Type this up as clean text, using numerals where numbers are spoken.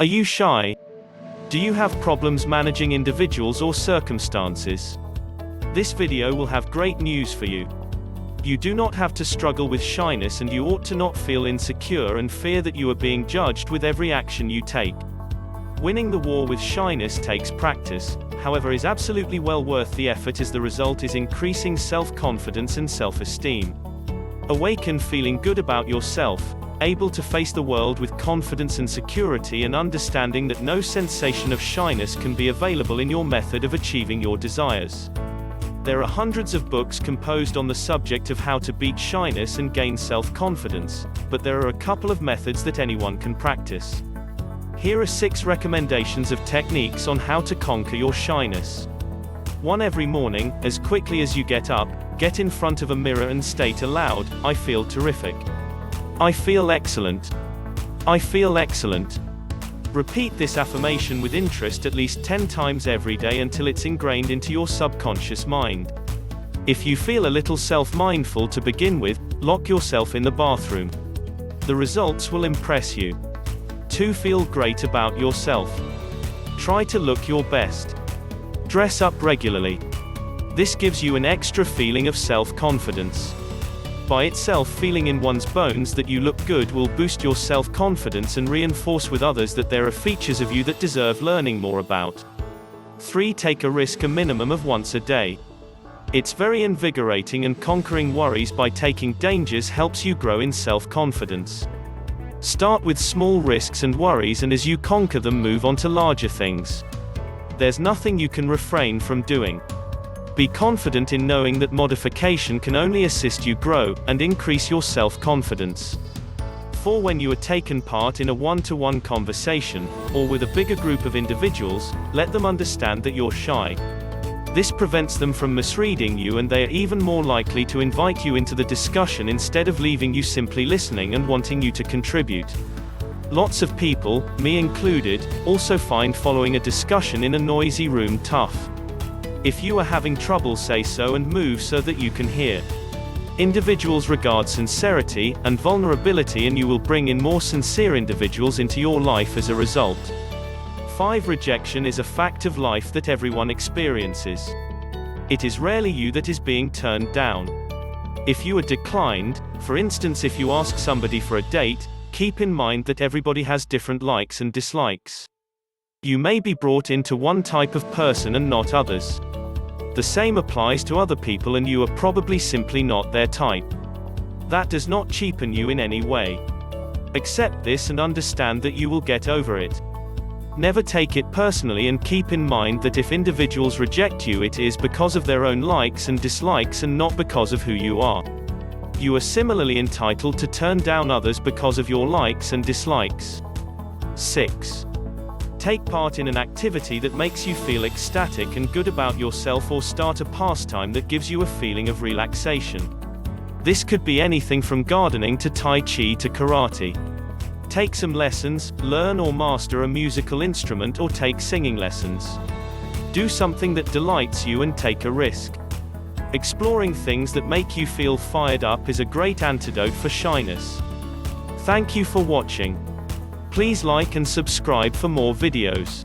Are you shy? Do you have problems managing individuals or circumstances? This video will have great news for you. You do not have to struggle with shyness, and you ought to not feel insecure and fear that you are being judged with every action you take. Winning the war with shyness takes practice, however, is absolutely well worth the effort, as the result is increasing self-confidence and self-esteem. Awaken feeling good about yourself, able to face the world with confidence and security, and understanding that no sensation of shyness can be available in your method of achieving your desires. There are hundreds of books composed on the subject of how to beat shyness and gain self-confidence, but there are a couple of methods that anyone can practice. Here are 6 recommendations of techniques on how to conquer your shyness. 1. Every morning, as quickly as you get up, get in front of a mirror and state aloud, "I feel terrific. I feel excellent. I feel excellent." Repeat this affirmation with interest at least 10 times every day until it's ingrained into your subconscious mind. If you feel a little self-mindful to begin with, lock yourself in the bathroom. The results will impress you. 2. Feel great about yourself. Try to look your best. Dress up regularly. This gives you an extra feeling of self-confidence. By itself, feeling in one's bones that you look good will boost your self-confidence and reinforce with others that there are features of you that deserve learning more about. 3. Take a risk a minimum of once a day. It's very invigorating, and conquering worries by taking dangers helps you grow in self-confidence. Start with small risks and worries, and as you conquer them, move on to larger things. There's nothing you can refrain from doing. Be confident in knowing that modification can only assist you grow and increase your self-confidence. 4. When you are taken part in a one-to-one conversation, or with a bigger group of individuals, let them understand that you're shy. This prevents them from misreading you, and they are even more likely to invite you into the discussion instead of leaving you simply listening and wanting you to contribute. Lots of people, me included, also find following a discussion in a noisy room tough. If you are having trouble, say so and move so that you can hear. Individuals regard sincerity and vulnerability, and you will bring in more sincere individuals into your life as a result. 5. Rejection is a fact of life that everyone experiences. It is rarely you that is being turned down. If you are declined, for instance if you ask somebody for a date, keep in mind that everybody has different likes and dislikes. You may be brought into one type of person and not others. The same applies to other people, and you are probably simply not their type. That does not cheapen you in any way. Accept this and understand that you will get over it. Never take it personally, and keep in mind that if individuals reject you, it is because of their own likes and dislikes and not because of who you are. You are similarly entitled to turn down others because of your likes and dislikes. 6. Take part in an activity that makes you feel ecstatic and good about yourself, or start a pastime that gives you a feeling of relaxation. This could be anything from gardening to Tai Chi to karate. Take some lessons, learn or master a musical instrument, or take singing lessons. Do something that delights you and take a risk. Exploring things that make you feel fired up is a great antidote for shyness. Thank you for watching. Please like and subscribe for more videos.